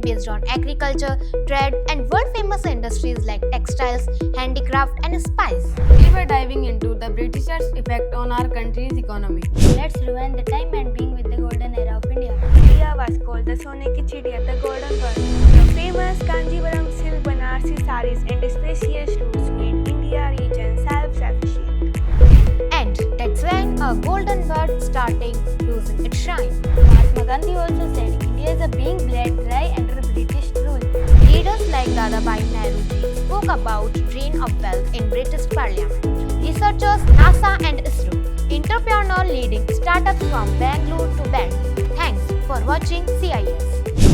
based on agriculture, trade, and world-famous industries like textiles, handicraft, and spice. We were diving into the Britishers' effect on our country's economy. Let's rewind the time and being with the golden era of India. India was called the Sone Ki Chidiya, the golden bird. The famous Kanjivaram silk Banarsi saris and spacious routes made India region self-sufficient. And that's when a golden bird starting losing its shine. Mahatma Gandhi also said India is a being bled dry under British rule. Leaders like Dadabhai Nehruji spoke about drain of wealth in British Parliament. Researchers, NASA and ISRO, entrepreneur leading startups from Bangalore to Bend. Thanks for watching CIS.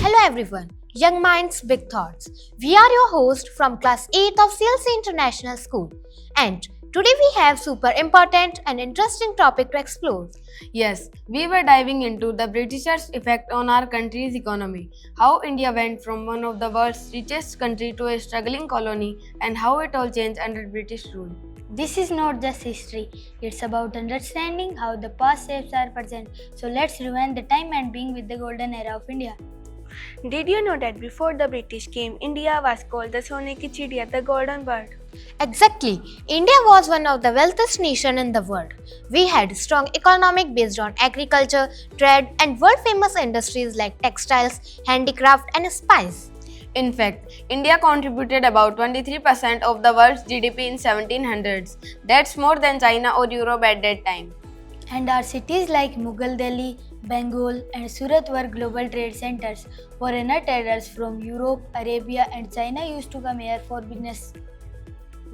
Hello everyone, Young Minds, Big Thoughts. We are your host from class 8th of CLC International School. And today we have super important and interesting topic to explore. Yes, we were diving into the Britishers' effect on our country's economy, how India went from one of the world's richest country to a struggling colony, and how it all changed under British rule. This is not just history, it's about understanding how the past shapes our present. So let's rewind the time and being with the golden era of India. Did you know that before the British came, India was called the Sone Ki Chidiya, the golden bird? Exactly. India was one of the wealthiest nations in the world. We had strong economic based on agriculture, trade, and world-famous industries like textiles, handicraft, and spice. In fact, India contributed about 23% of the world's GDP in 1700s. That's more than China or Europe at that time. And our cities like Mughal Delhi, Bengal, and Surat were global trade centers. Foreigner traders from Europe, Arabia, and China used to come here for business.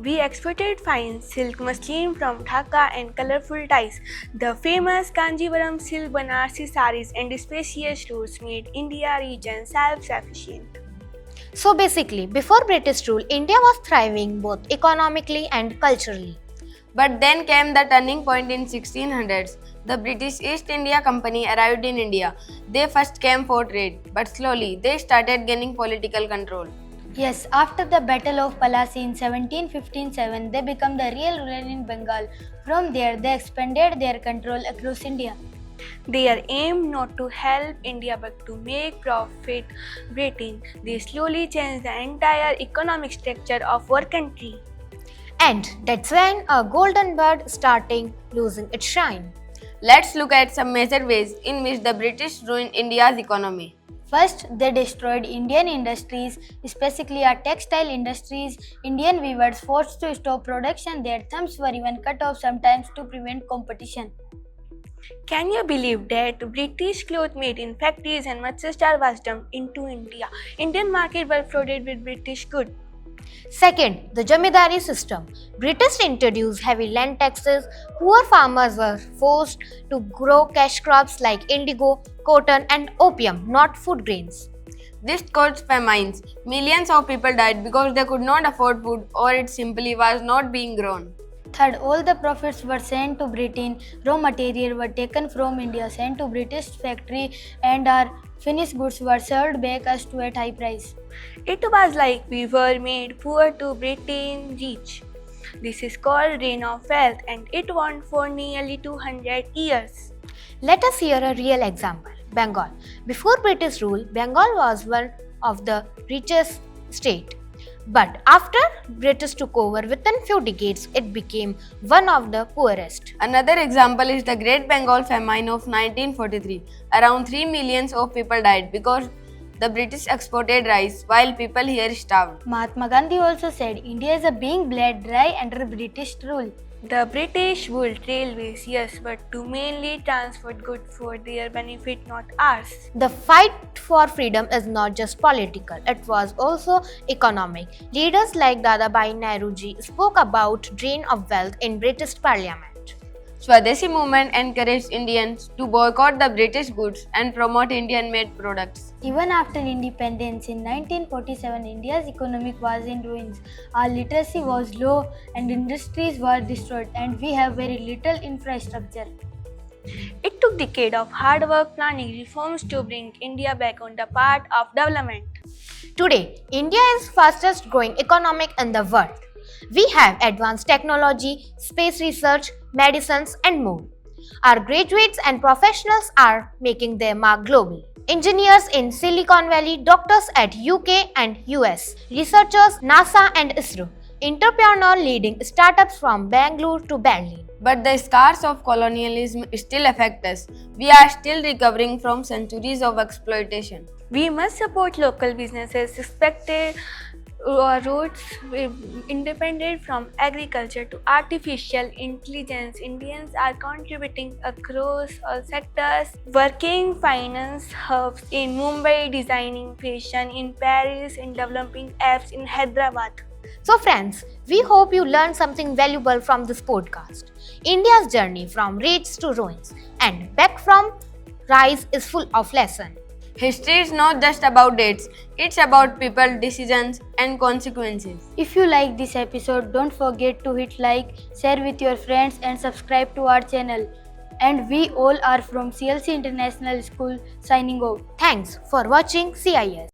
We exported fine silk muslin from Dhaka and colorful dyes. The famous Kanjivaram silk Banarsi saris and spacious routes made India region self-sufficient. So basically, before British rule, India was thriving both economically and culturally. But then came the turning point in 1600s. The British East India Company arrived in India. They first came for trade, but slowly they started gaining political control. Yes, after the Battle of Palasi in 1757, they became the real ruler in Bengal. From there, they expanded their control across India. Their aim not to help India but to make profit Britain. They slowly changed the entire economic structure of our country. And that's when a golden bird starting losing its shine. Let's look at some major ways in which the British ruined India's economy. First, they destroyed Indian industries, especially our textile industries. Indian weavers forced to stop production, their thumbs were even cut off sometimes to prevent competition. Can you believe that British cloth made in factories and Manchester was dumped into India? Indian market were flooded with British goods. Second, the Jamidari system. British introduced heavy land taxes. Poor farmers were forced to grow cash crops like indigo, cotton, and opium, not food grains. This caused famines. Millions of people died because they could not afford food or it simply was not being grown. Third, all the profits were sent to Britain. Raw material were taken from India, sent to British factory, and our finished goods were sold back us to at high price. It was like we were made poor to Britain rich. This is called reign of wealth and it went for nearly 200 years. Let us hear a real example. Bengal. Before British rule, Bengal was one of the richest states. But after British took over, within few decades, it became one of the poorest. Another example is the Great Bengal Famine of 1943. Around 3 million of people died because the British exported rice while people here starved. Mahatma Gandhi also said India is a being bled dry under British rule. The British built railways, yes, but to mainly transport goods for their benefit, not ours. The fight for freedom is not just political, it was also economic. Leaders like Dadabhai Nehruji spoke about drain of wealth in British Parliament. Swadeshi movement encouraged Indians to boycott the British goods and promote Indian-made products. Even after independence in 1947, India's economy was in ruins. Our literacy was low and industries were destroyed, and we have very little infrastructure. It took decades of hard work, planning, reforms to bring India back on the path of development. Today, India is fastest growing economy in the world. We have advanced technology, space research, medicines and more. Our graduates and professionals are making their mark globally. Engineers in Silicon Valley, doctors at UK and US, researchers NASA and ISRO, entrepreneur leading startups from Bangalore to Berlin. But the scars of colonialism still affect us. We are still recovering from centuries of exploitation. We must support local businesses, respected roots independent from agriculture to artificial intelligence. Indians are contributing across all sectors, working finance hubs in Mumbai, designing fashion in Paris, and developing apps in Hyderabad. So friends, we hope you learned something valuable from this podcast. India's journey from rage to ruins and back from rise is full of lessons. History is not just about dates, it's about people, decisions, and consequences. If you like this episode, don't forget to hit like, share with your friends, and subscribe to our channel. And we all are from CLC International School signing off. Thanks for watching CIS.